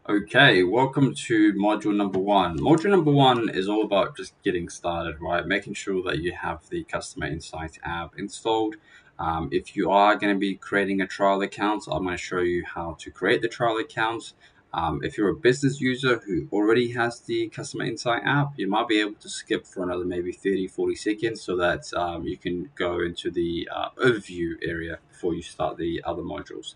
Okay, welcome to module number one. Module number one is all about just getting started, right? Making sure that you have the Customer Insight app installed. If you are going to be creating a trial account, I'm going to show you how to create the trial account. If you're a business user who already has the Customer Insight app, you might be able to skip for another maybe 30, 40 seconds so that you can go into the overview area before you start the other modules.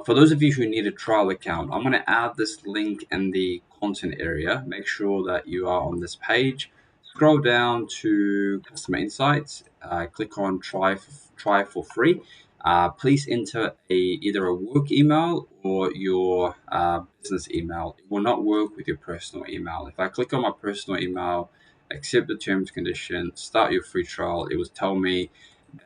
For those of you who need a trial account, I'm going to add this link in the content area. Make sure that you are on this page. Scroll down to Customer Insights. Click on try for free. Please enter either a work email or your business email. It will not work with your personal email. If I click on my personal email, accept the terms and conditions, start your free trial, it will tell me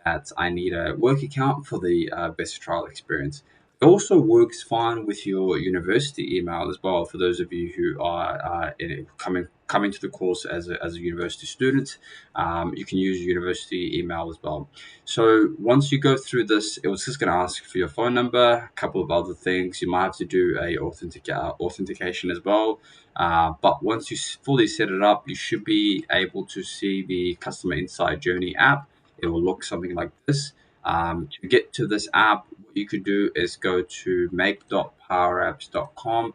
that I need a work account for the best trial experience. It also works fine with your university email as well. For those of you who are coming to the course as a university student, you can use university email as well. So once you go through this, it was just going to ask for your phone number, a couple of other things. You might have to do a authentication as well. But once you fully set it up, you should be able to see the Customer Insight Journey app. It will look something like this. To get to this app, what you could do is go to make.powerapps.com.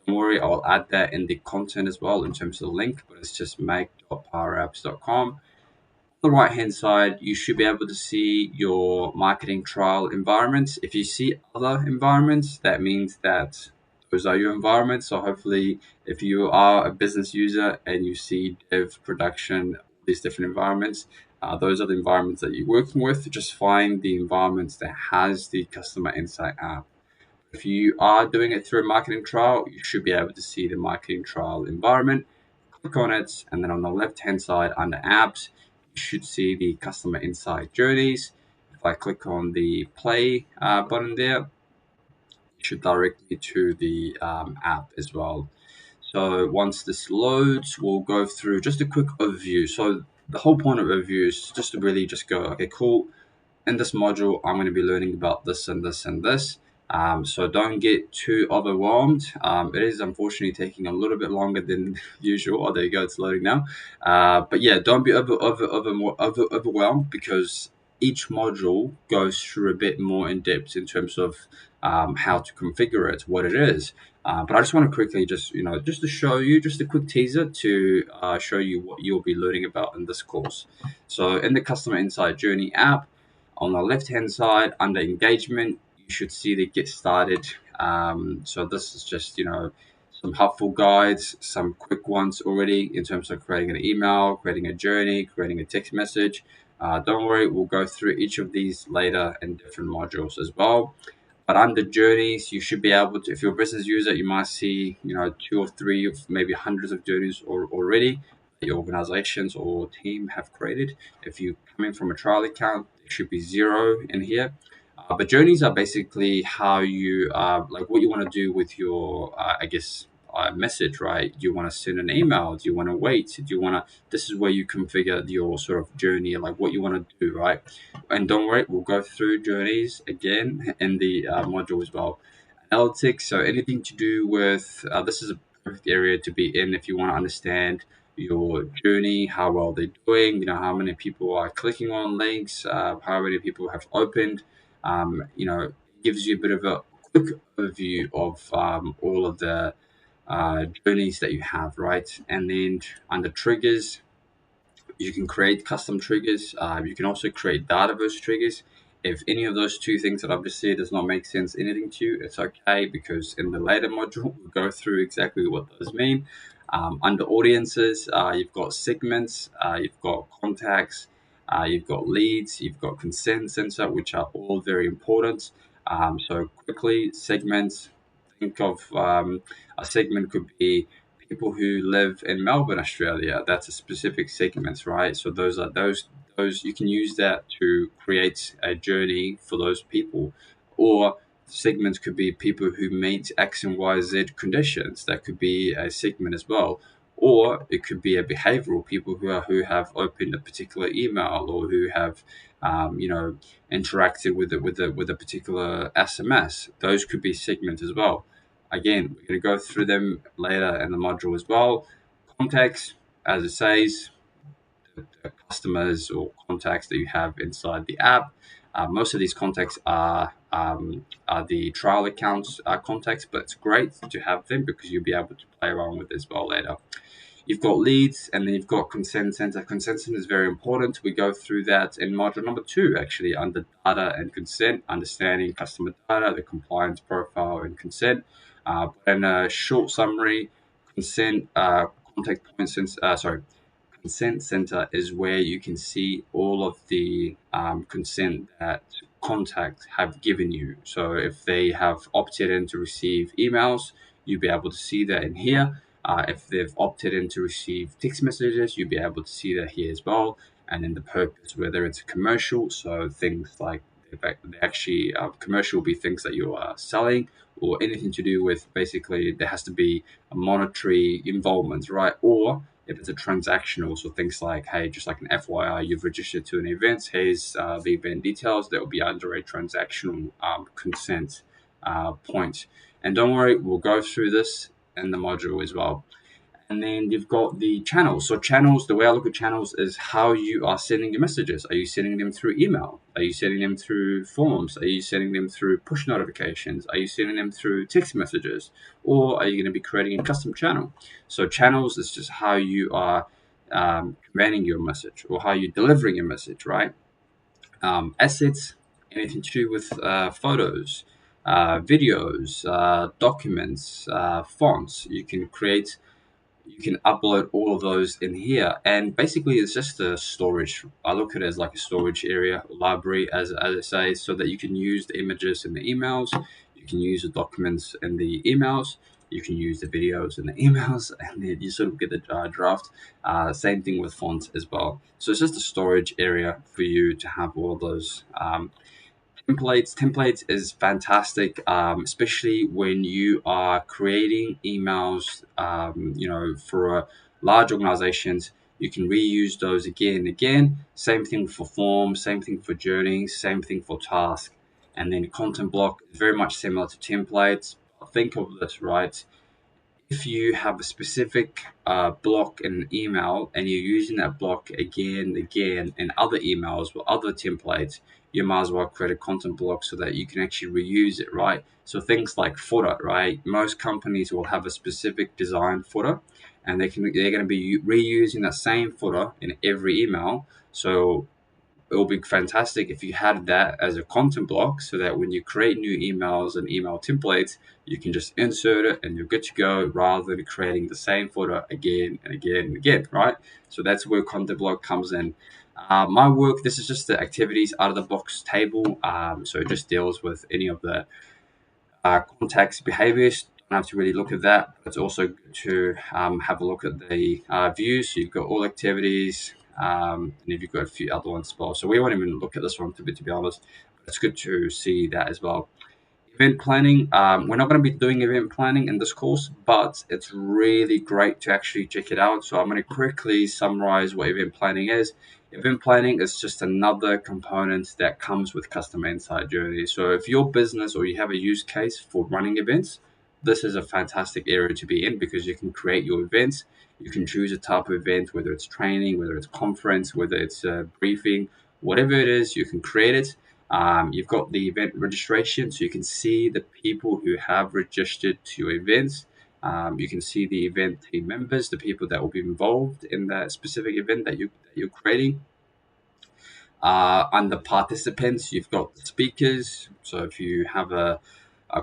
Don't worry, I'll add that in the content as well in terms of the link, but it's just make.powerapps.com. On the right hand side, you should be able to see your marketing trial environments. If you see other environments, that means that those are your environments. So hopefully, if you are a business user and you see dev, production, these different environments, those are the environments that you're working with. Just find the environments that has the Customer Insight app. If you are doing it through a marketing trial, you should be able to see the marketing trial environment. Click on it, and then on the left hand side under apps, you should see the Customer Insight journeys. If I click on the play button there, it should direct me to the app as well. So once this loads, we'll go through just a quick overview. So the whole point of overview is just to really just go, okay, cool. In this module, I'm going to be learning about this and this and this. So don't get too overwhelmed. It is unfortunately taking a little bit longer than usual. Oh, there you go, it's loading now. But yeah, don't be overwhelmed because each module goes through a bit more in depth in terms of how to configure it, what it is. But I just want to quickly just to show you, just a quick teaser to show you what you'll be learning about in this course. So in the Customer Insight Journey app, on the left hand side under engagement, you should see the get started. So this is just, some helpful guides, some quick ones already in terms of creating an email, creating a journey, creating a text message. Don't worry, we'll go through each of these later in different modules as well. But under journeys, you should be able to, if you're a business user, you might see, two or three of maybe hundreds of journeys already that your organizations or team have created. If you're coming from a trial account, there should be zero in here. But journeys are basically how you, like what you want to do with your, message, right? Do you want to send an email? Do you want to wait? Do you want to, this is where you configure your sort of journey, like what you want to do, right? And don't worry, we'll go through journeys again in the module as well. Analytics, so anything to do with, this is a perfect area to be in if you want to understand your journey, how well they're doing, how many people are clicking on links, how many people have opened, it gives you a bit of a quick overview of all of the journeys that you have, right? And then under triggers, you can create custom triggers. You can also create Dataverse triggers. If any of those two things that I've just said does not make sense anything to you, it's okay because in the later module we'll go through exactly what those mean. Under audiences, you've got segments, you've got contacts, you've got leads, you've got consent center, which are all very important. So quickly, segments. Think of a segment could be people who live in Melbourne, Australia. That's a specific segment, right? So those you can use that to create a journey for those people, or segments could be people who meet X and Y Z conditions. That could be a segment as well, or it could be a behavioral people who have opened a particular email or who have interacted with a particular SMS. Those could be segments as well. Again, we're going to go through them later in the module as well. Contacts, as it says, the customers or contacts that you have inside the app. Most of these contacts are the trial accounts contacts, but it's great to have them because you'll be able to play around with it as well later. You've got leads, and then you've got consent center. Consent center is very important. We go through that in module number 2, actually, under data and consent, understanding customer data, the compliance profile, and consent. And a short summary, consent contact points. Consent center is where you can see all of the consent that contacts have given you. So if they have opted in to receive emails, you'll be able to see that in here. If they've opted in to receive text messages, you'll be able to see that here as well. And then the purpose, whether it's a commercial, so things like they actually commercial will be things that you are selling or anything to do with basically there has to be a monetary involvement, right? Or if it's a transactional, so things like, hey, just like an FYI, you've registered to an event, here's the event details, that will be under a transactional consent point. And don't worry, we'll go through this in the module as well. And then you've got the channels. So channels, the way I look at channels is how you are sending your messages. Are you sending them through email? Are you sending them through forms? Are you sending them through push notifications? Are you sending them through text messages? Or are you going to be creating a custom channel? So channels is just how you are conveying your message or how you're delivering your message, right? Assets, anything to do with photos, videos, documents, fonts. You can upload all of those in here, and basically it's just a storage. I look at it as like a storage area, library, as it says, so that you can use the images in the emails, you can use the documents in the emails, you can use the videos in the emails, and then you sort of get the draft. Same thing with fonts as well. So it's just a storage area for you to have all those templates is fantastic, especially when you are creating emails, for large organizations. You can reuse those again and again. Same thing for forms, same thing for journeys, same thing for tasks. And then content block is very much similar to templates. Think of this, right? If you have a specific block in an email and you're using that block again and again in other emails or other templates, you might as well create a content block so that you can actually reuse it, right? So things like footer, right? Most companies will have a specific design footer, and they're going to be reusing that same footer in every email. So it will be fantastic if you had that as a content block so that when you create new emails and email templates, you can just insert it and you're good to go rather than creating the same footer again and again and again, right? So that's where content block comes in. My work, this is just the activities out of the box table. So it just deals with any of the context behaviors. Don't have to really look at that. But it's also good to have a look at the views. So you've got all activities, and if you've got a few other ones as well. So we won't even look at this one to be honest. But it's good to see that as well. Event planning. We're not going to be doing event planning in this course, but it's really great to actually check it out. So I'm going to quickly summarize what event planning is. Event planning is just another component that comes with customer insight journey. So if your business or you have a use case for running events, this is a fantastic area to be in because you can create your events. You can choose a type of event, whether it's training, whether it's conference, whether it's a briefing, whatever it is, you can create it. You've got the event registration, so you can see the people who have registered to your events. You can see the event team members, the people that will be involved in that specific event that you're creating. Under participants, you've got the speakers. So if you have a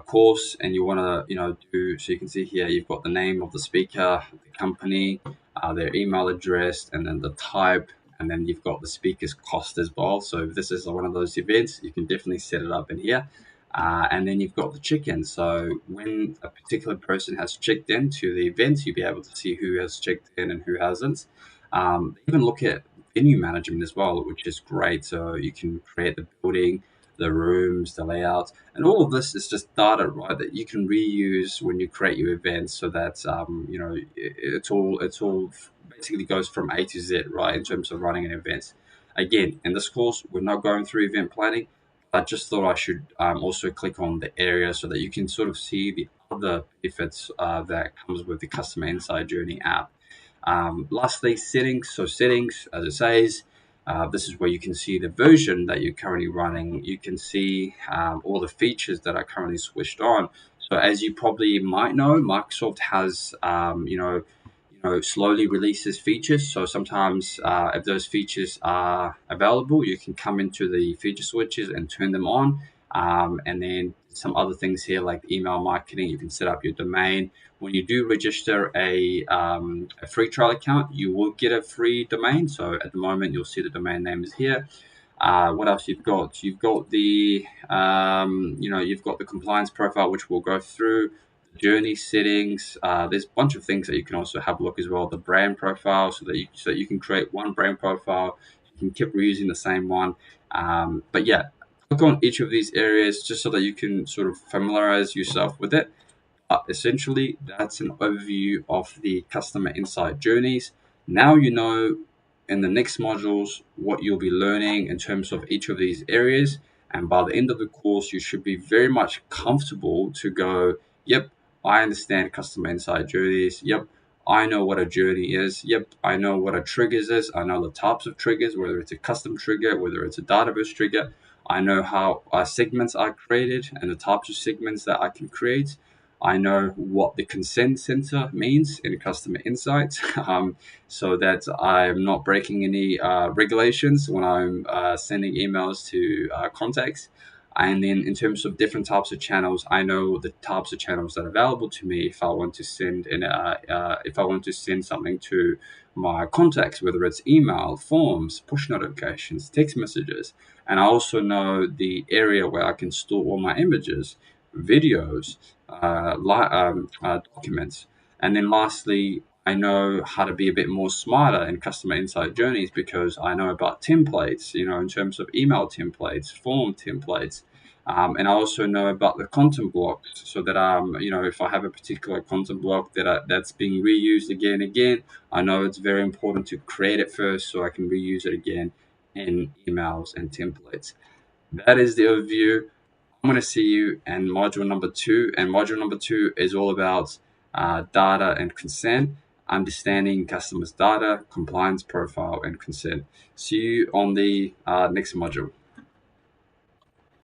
course and you want to, do, so you can see here, you've got the name of the speaker, the company, their email address, and then the type, and then you've got the speaker's cost as well. So if this is one of those events, you can definitely set it up in here. And then you've got the check-in. So when a particular person has checked in to the event, you'll be able to see who has checked in and who hasn't. Even look at venue management as well, which is great. So you can create the building, the rooms, the layout, and all of this is just data, right? That you can reuse when you create your events, so that it's all basically goes from A to Z, right? In terms of running an event. Again, in this course, we're not going through event planning. I just thought I should also click on the area so that you can sort of see the other benefits that comes with the Customer Insight Journey app. Lastly, settings. So settings, as it says, this is where you can see the version that you're currently running. You can see all the features that are currently switched on. So as you probably might know, Microsoft has, slowly releases features. So sometimes if those features are available, you can come into the feature switches and turn them on. And then some other things here like email marketing, you can set up your domain. When you do register a free trial account, you will get a free domain. So at the moment, you'll see the domain name is here. What else you've got? You've got the compliance profile, which we'll go through. Journey settings. There's a bunch of things that you can also have a look as well. The brand profile, so that you can create one brand profile. You can keep reusing the same one. But yeah, click on each of these areas just so that you can sort of familiarize yourself with it. Essentially, that's an overview of the customer insight journeys. Now you know in the next modules what you'll be learning in terms of each of these areas. And by the end of the course, you should be very much comfortable to go, yep, I understand customer insight journeys. Yep, I know what a journey is. Yep, I know what a triggers is. I know the types of triggers, whether it's a custom trigger, whether it's a database trigger. I know how segments are created and the types of segments that I can create. I know what the consent center means in customer insights, so that I'm not breaking any regulations when I'm sending emails to contacts. And then in terms of different types of channels, I know the types of channels that are available to me if I want to send something to my contacts, whether it's email, forms, push notifications, text messages. And I also know the area where I can store all my images, videos, documents. And then lastly, I know how to be a bit more smarter in customer insight journeys because I know about templates, in terms of email templates, form templates. And I also know about the content blocks so that, if I have a particular content block that's being reused again and again, I know it's very important to create it first so I can reuse it again in emails and templates. That is the overview. I'm going to see you in module number 2. And module number 2 is all about data and consent, understanding customers' data, compliance profile, and consent. See you on the next module.